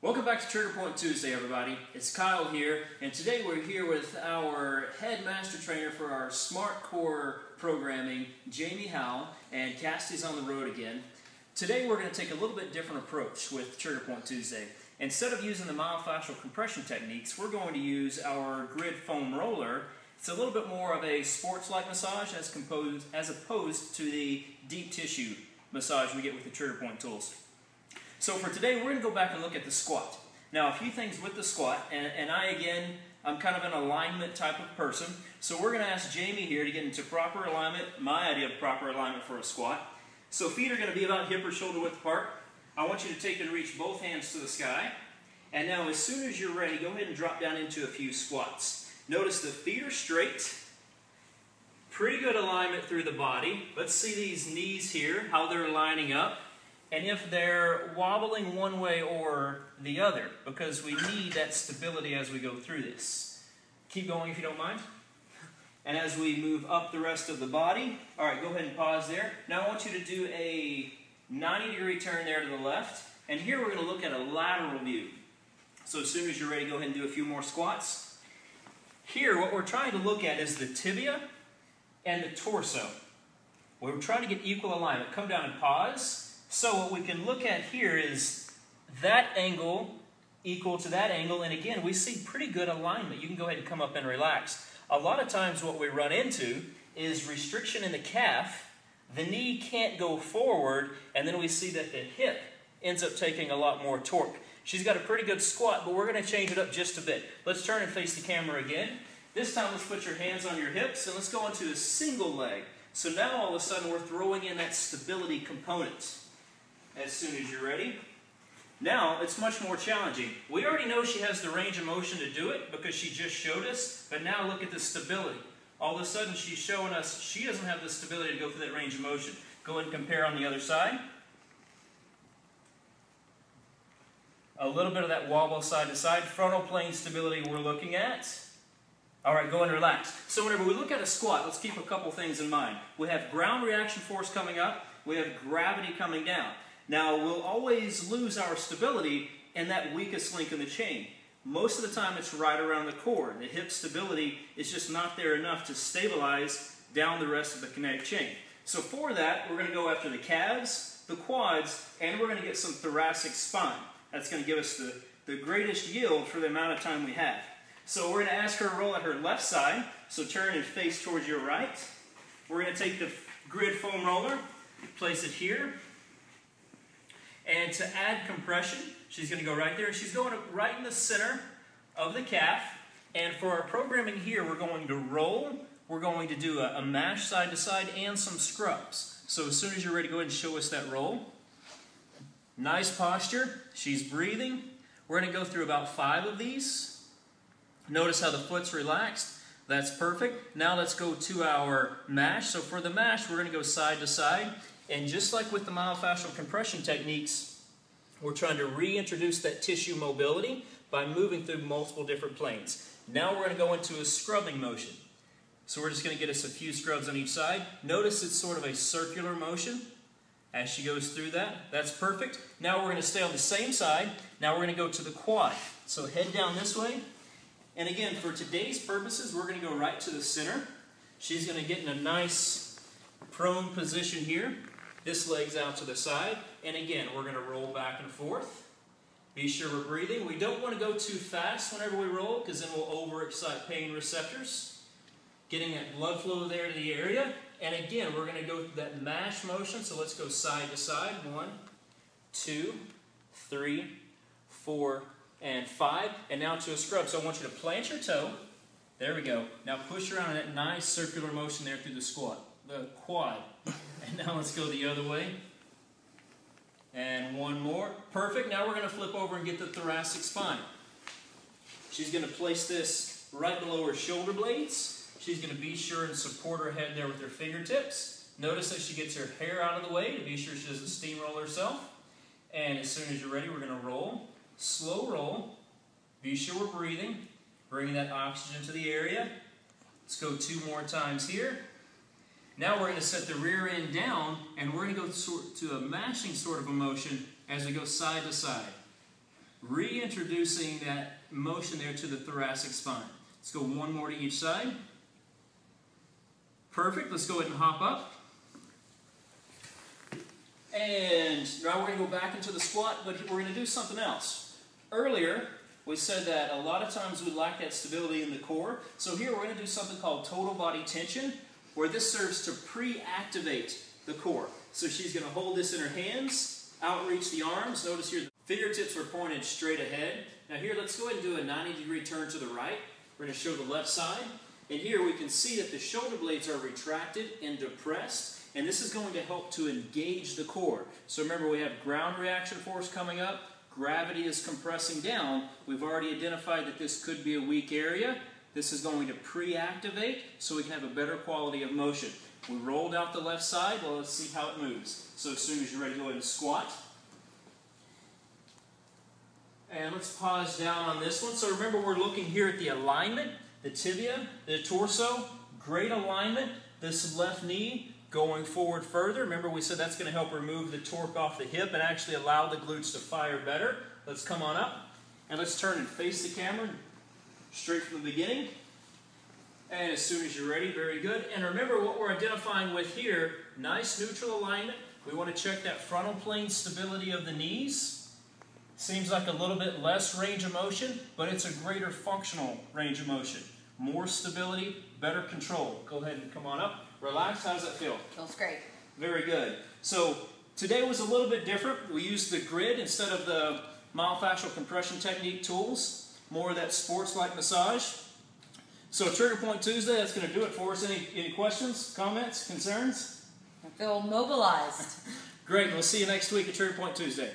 Welcome back to Trigger Point Tuesday, everybody. It's Kyle here, and today we're here with our head master trainer for our Smart Core programming, Jamie Howell, and Cassidy's on the road again. Today we're going to take a little bit different approach with Trigger Point Tuesday. Instead of using the myofascial compression techniques, we're going to use our grid foam roller. It's a little bit more of a sports-like massage as opposed to the deep tissue massage we get with the Trigger Point tools. So for today, we're going to go back and look at the squat. Now, a few things with the squat, and I'm kind of an alignment type of person, so we're going to ask Jamie here to get into proper alignment, my idea of proper alignment for a squat. So feet are going to be about hip or shoulder width apart. I want you to take and reach both hands to the sky. And now, as soon as you're ready, go ahead and drop down into a few squats. Notice the feet are straight. Pretty good alignment through the body. Let's see these knees here, how they're lining up. And if they're wobbling one way or the other, because we need that stability as we go through this. Keep going if you don't mind. And as we move up the rest of the body, all right, go ahead and pause there. Now I want you to do a 90-degree turn there to the left. And here we're going to look at a lateral view. So as soon as you're ready, go ahead and do a few more squats. Here, what we're trying to look at is the tibia and the torso. We're trying to get equal alignment. Come down and pause. So what we can look at here is that angle equal to that angle, and again, we see pretty good alignment. You can go ahead and come up and relax. A lot of times what we run into is restriction in the calf. The knee can't go forward, and then we see that the hip ends up taking a lot more torque. She's got a pretty good squat, but we're going to change it up just a bit. Let's turn and face the camera again. This time let's put your hands on your hips, and let's go into a single leg. So now all of a sudden we're throwing in that stability component. As soon as you're ready. Now, it's much more challenging. We already know she has the range of motion to do it because she just showed us, but now look at the stability. All of a sudden, she's showing us she doesn't have the stability to go through that range of motion. Go ahead and compare on the other side. A little bit of that wobble side to side. Frontal plane stability we're looking at. All right, go and relax. So whenever we look at a squat, let's keep a couple things in mind. We have ground reaction force coming up. We have gravity coming down. Now, we'll always lose our stability in that weakest link in the chain. Most of the time, it's right around the core. The hip stability is just not there enough to stabilize down the rest of the kinetic chain. So for that, we're going to go after the calves, the quads, and we're going to get some thoracic spine. That's going to give us the greatest yield for the amount of time we have. So we're going to ask her to roll at her left side. So turn and face towards your right. We're going to take the grid foam roller, place it here. And to add compression, she's going to go right there. She's going right in the center of the calf. And for our programming here, we're going to roll. We're going to do a mash side to side and some scrubs. So as soon as you're ready, go ahead and show us that roll. Nice posture. She's breathing. We're going to go through about 5 of these. Notice how the foot's relaxed. That's perfect. Now let's go to our mash. So for the mash, we're going to go side to side. And just like with the myofascial compression techniques, we're trying to reintroduce that tissue mobility by moving through multiple different planes. Now we're going to go into a scrubbing motion. So we're just going to get us a few scrubs on each side. Notice it's sort of a circular motion as she goes through that. That's perfect. Now we're going to stay on the same side. Now we're going to go to the quad. So head down this way. And again, for today's purposes, we're going to go right to the center. She's going to get in a nice prone position here. This leg's out to the side, and again, we're going to roll back and forth. Be sure we're breathing. We don't want to go too fast whenever we roll, because then we'll overexcite pain receptors. Getting that blood flow there to the area. And again, we're going to go through that mash motion, so let's go side to side. 1, 2, 3, 4, and 5. And now to a scrub. So I want you to plant your toe. There we go. Now push around in that nice circular motion there through the quad. And now let's go the other way. And one more. Perfect. Now we're going to flip over and get the thoracic spine. She's going to place this right below her shoulder blades. She's going to be sure and support her head there with her fingertips. Notice that she gets her hair out of the way to be sure she doesn't steamroll herself. And as soon as you're ready, we're going to roll. Slow roll. Be sure we're breathing. Bringing that oxygen to the area. Let's go 2 more times here. Now we're going to set the rear end down, and we're going to go to a mashing sort of a motion as we go side to side. reintroducing that motion there to the thoracic spine. Let's go one more to each side. Perfect. Let's go ahead and hop up. And now we're going to go back into the squat, but we're going to do something else. Earlier, we said that a lot of times we lack that stability in the core. So here we're going to do something called total body tension, where this serves to pre-activate the core. So she's going to hold this in her hands, outreach the arms. Notice here the fingertips are pointed straight ahead. Now here, let's go ahead and do a 90-degree turn to the right. We're going to show the left side. And here we can see that the shoulder blades are retracted and depressed. And this is going to help to engage the core. So remember, we have ground reaction force coming up. Gravity is compressing down. We've already identified that this could be a weak area. This is going to pre-activate so we can have a better quality of motion. We rolled out the left side. Well, let's see how it moves. So as soon as you're ready, go ahead and squat. And let's pause down on this one. So remember, we're looking here at the alignment, the tibia, the torso, great alignment. This left knee going forward further. Remember, we said that's going to help remove the torque off the hip and actually allow the glutes to fire better. Let's come on up and let's turn and face the camera straight from the beginning. And as soon as you're ready, very good. And remember what we're identifying with here, nice neutral alignment. We want to check that frontal plane stability of the knees. Seems like a little bit less range of motion, but it's a greater functional range of motion. More stability, better control. Go ahead and come on up. Relax. How does that feel? Feels great. Very good. So today was a little bit different. We used the grid instead of the myofascial compression technique tools. More of that sports-like massage. So Trigger Point Tuesday, that's going to do it for us. Any questions, comments, concerns? I feel mobilized. Great. We'll see you next week at Trigger Point Tuesday.